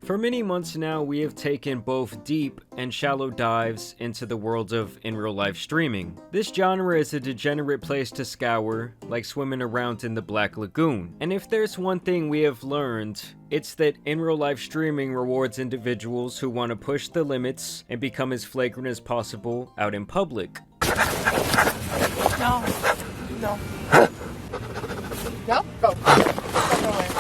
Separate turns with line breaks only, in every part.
For many months now, we have taken both deep and shallow dives into the world of in-real-life streaming. This genre is a degenerate place to scour, like swimming around in the Black Lagoon. And if there's one thing we have learned, it's that in-real-life streaming rewards individuals who want to push the limits and become as flagrant as possible out in public.
No. No. No? Go. Go away.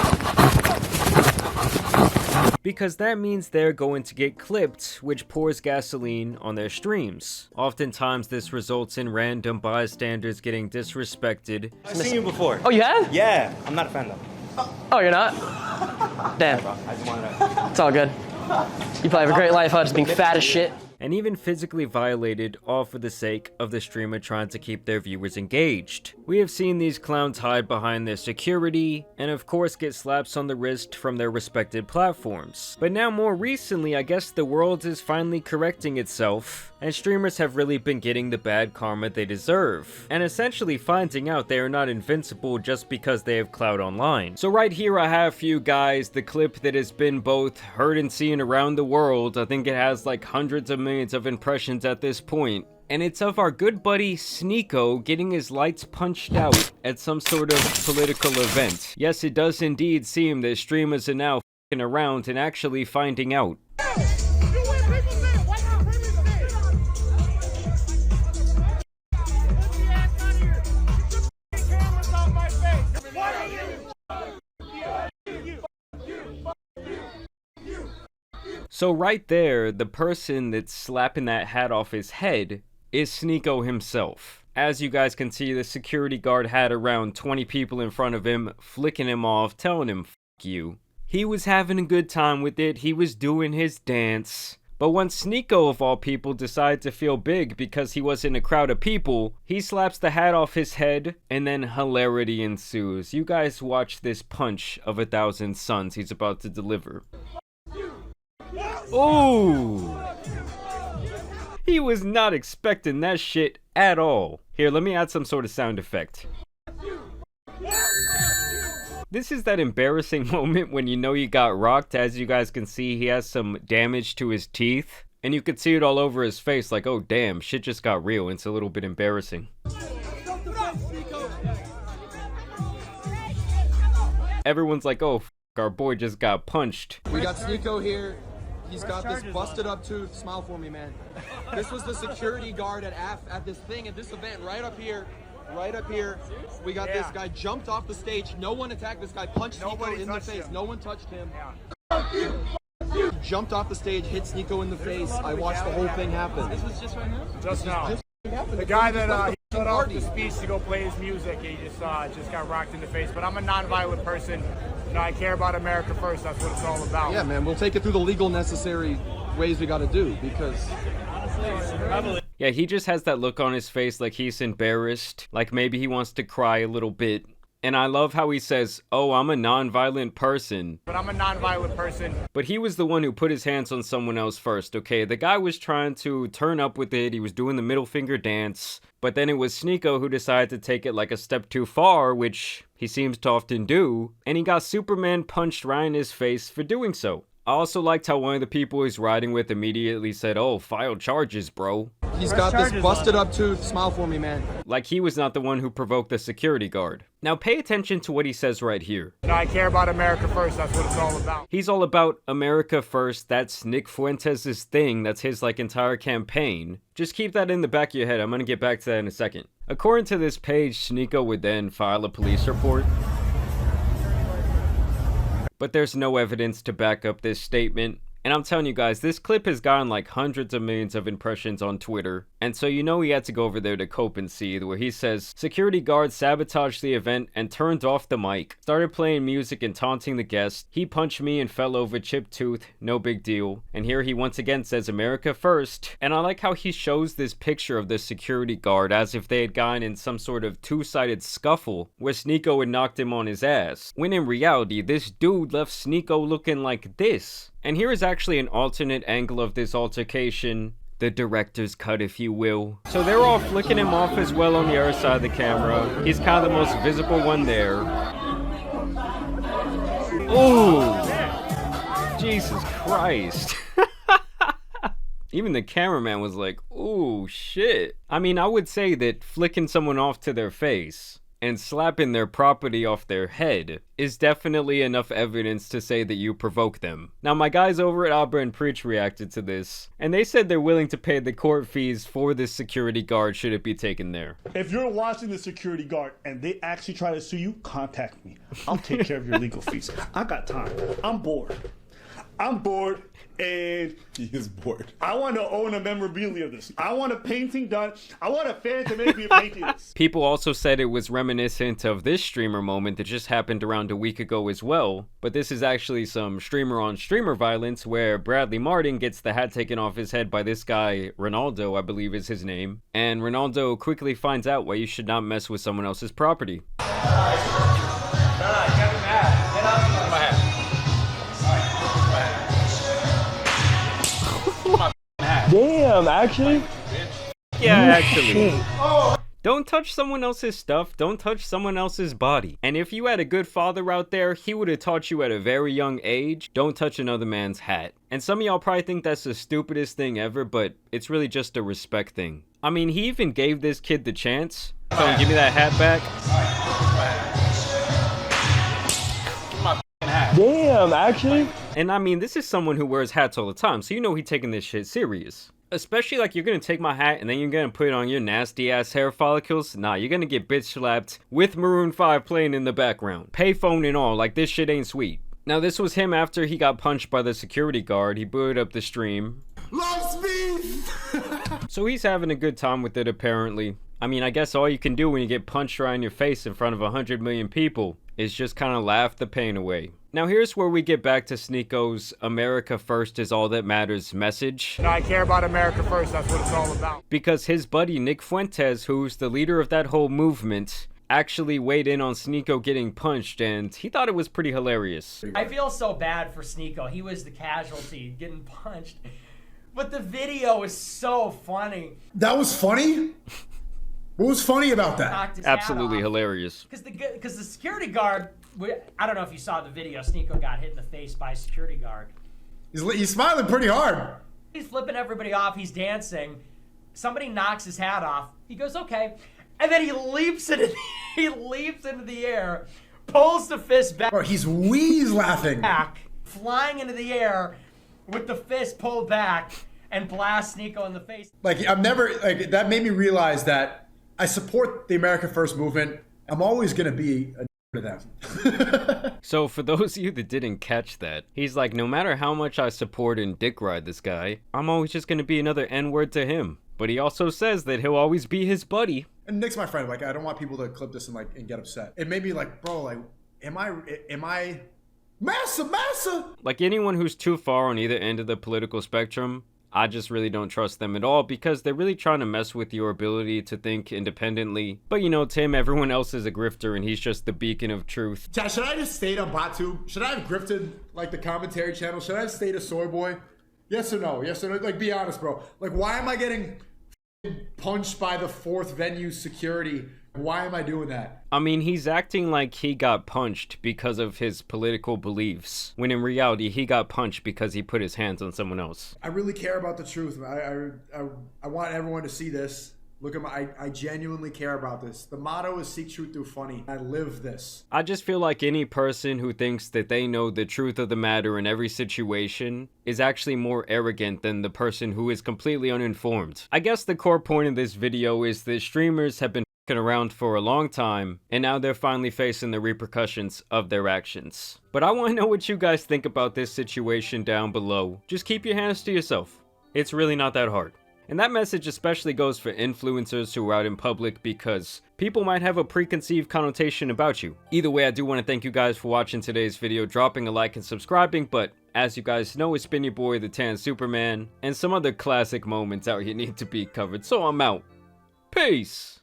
Because that means they're going to get clipped, which pours gasoline on their streams. Oftentimes this results in random bystanders getting disrespected.
I've seen you before.
Oh, you have?
Yeah, I'm not a fan though.
Oh, you're not? Damn.
Bro, I just wanted to...
It's all good. You probably have a great life, huh? Just being fat as shit.
And even physically violated, all for the sake of the streamer trying to keep their viewers engaged. We have seen these clowns hide behind their security, and of course get slaps on the wrist from their respected platforms. But now more recently, I guess the world is finally correcting itself, and streamers have really been getting the bad karma they deserve, and essentially finding out they are not invincible just because they have clout online. So right here I have for you guys the clip that has been both heard and seen around the world. I think it has like hundreds of millions of impressions at this point. And it's of our good buddy Sneako getting his lights punched out at some sort of political event. Yes, it does indeed seem that streamers are now f***ing around and actually finding out. So right there, the person that's slapping that hat off his head is Sneako himself. As you guys can see, the security guard had around 20 people in front of him, flicking him off, telling him, "F*** you." He was having a good time with it, he was doing his dance. But once Sneako, of all people, decided to feel big because he was in a crowd of people, he slaps the hat off his head, and then hilarity ensues. You guys watch this punch of 1,000 suns he's about to deliver. Ooh! He was not expecting that shit at all. Here, let me add some sort of sound effect. This is that embarrassing moment when you know you got rocked. As you guys can see, he has some damage to his teeth, and you could see it all over his face, like, oh damn, shit just got real. It's a little bit embarrassing. Everyone's like, oh, f***, our boy just got punched.
We got Sneako here. He's got this busted up tooth. Smile for me, man. This was the security guard at this thing, at this event, right up here. Right up here. We got this guy jumped off the stage. No one attacked this guy, punched Sneako in the face. No one touched him. Jumped off the stage, hit Sneako in the face. I watched the whole thing happen. This was just right now?
Just now. The guy that he shut off the speech to go play his music, he just got rocked in the face. But I'm a non-violent person. You know, I care about America first. That's what it's all about.
Yeah, man. We'll take it through the legal necessary ways we got to do, because...
Yeah, he just has that look on his face like he's embarrassed, like maybe he wants to cry a little bit. And I love how he says, oh, I'm a non-violent person.
But I'm a non-violent person.
But he was the one who put his hands on someone else first, okay? The guy was trying to turn up with it, he was doing the middle finger dance, but then it was Sneako who decided to take it like a step too far, which he seems to often do, and he got Superman punched right in his face for doing so. I also liked how one of the people he's riding with immediately said, oh, file charges, bro.
He's got this busted up tooth. Smile for me, man.
Like he was not the one who provoked the security guard. Now pay attention to what he says right here.
You know, I care about America first. That's what it's all about.
He's all about America first. That's Nick Fuentes' thing. That's his like entire campaign. Just keep that in the back of your head. I'm gonna get back to that in a second. According to this page, Sneako would then file a police report. But there's no evidence to back up this statement. And I'm telling you guys, this clip has gotten like hundreds of millions of impressions on Twitter. And so you know he had to go over there to Cope and Seethe, where he says, security guards sabotaged the event and turned off the mic, started playing music and taunting the guests. He punched me and fell over, chipped tooth, no big deal. And here he once again says America first. And I like how he shows this picture of the security guard as if they had gotten in some sort of two-sided scuffle where Sneako had knocked him on his ass. When in reality, this dude left Sneako looking like this. And here is actually an alternate angle of this altercation. The director's cut, if you will. So they're all flicking him off as well on the other side of the camera. He's kind of the most visible one there. Ooh! Jesus Christ. Even the cameraman was like, ooh, shit. I mean, I would say that flicking someone off to their face and slapping their property off their head is definitely enough evidence to say that you provoke them. Now, my guys over at Abra and Preach reacted to this, and they said they're willing to pay the court fees for this security guard should it be taken there.
If you're watching the security guard and they actually try to sue you, contact me. I'll take care of your legal fees. I got time. I'm bored. And
he is bored.
I want to own a memorabilia of this. I want a painting done. I want a fan to make me a painting of this.
People also said it was reminiscent of this streamer moment that just happened around a week ago as well, but this is actually some streamer on streamer violence where Bradley Martin gets the hat taken off his head by this guy, Ronaldo, I believe is his name, and Ronaldo quickly finds out why you should not mess with someone else's property.
Damn, actually?
Yeah, actually. Don't touch someone else's stuff, don't touch someone else's body. And if you had a good father out there, he would have taught you at a very young age, don't touch another man's hat. And some of y'all probably think that's the stupidest thing ever, but it's really just a respect thing. I mean, he even gave this kid the chance. So give me that hat back.
Damn, actually?
And I mean, this is someone who wears hats all the time, so you know he's taking this shit serious. Especially like you're gonna take my hat and then you're gonna put it on your nasty ass hair follicles. Nah, you're gonna get bitch slapped with Maroon 5 playing in the background. Payphone and all, like this shit ain't sweet. Now this was him after he got punched by the security guard. He booted up the stream.
Love speed!
So he's having a good time with it apparently. I mean, I guess all you can do when you get punched right in your face in front of 100 million people is just kind of laugh the pain away. Now here's where we get back to Sneako's America First is all that matters message.
I care about America first, that's what it's all about.
Because his buddy Nick Fuentes, who's the leader of that whole movement, actually weighed in on Sneako getting punched, and he thought it was pretty hilarious.
I feel so bad for Sneako. He was the casualty getting punched. But the video is so funny.
That was funny? What was funny about that?
Absolutely hilarious.
Because the security guard, I don't know if you saw the video, Sneako got hit in the face by a security guard.
He's smiling pretty hard.
He's flipping everybody off, he's dancing. Somebody knocks his hat off. He goes, okay. And then he leaps into the air, pulls the fist back.
Bro, he's wheeze laughing.
Flying into the air with the fist pulled back and blast Sneako in the face.
Like, that made me realize that I support the America First movement. I'm always gonna be a to them.
So for those of you that didn't catch that, he's like, no matter how much I support and dick ride this guy, I'm always just gonna be another N-word to him. But he also says that he'll always be his buddy.
And Nick's my friend. Like, I don't want people to clip this and get upset. It made me like, bro, like, am I massa?
Like anyone who's too far on either end of the political spectrum, I just really don't trust them at all because they're really trying to mess with your ability to think independently. But you know, Tim, everyone else is a grifter and he's just the beacon of truth.
Chad, should I just stayed on BotTube? Should I have grifted like the commentary channel? Should I have stayed a soy boy? Yes or no? Yes or no? Like, be honest, bro. Like, why am I getting punched by the 4th venue security? Why am I doing that?
I mean, he's acting like he got punched because of his political beliefs, when in reality, he got punched because he put his hands on someone else.
I really care about the truth. I want everyone to see this. Look at I genuinely care about this. The motto is seek truth through funny. I live this.
I just feel like any person who thinks that they know the truth of the matter in every situation is actually more arrogant than the person who is completely uninformed. I guess the core point of this video is that streamers have been around for a long time, and now they're finally facing the repercussions of their actions. But I want to know what you guys think about this situation down below. Just keep your hands to yourself. It's really not that hard. And that message especially goes for influencers who are out in public because people might have a preconceived connotation about you. Either way, I do want to thank you guys for watching today's video, dropping a like and subscribing, but as you guys know, it's been your boy, the Tan Superman, and some other classic moments out here need to be covered, so I'm out. Peace!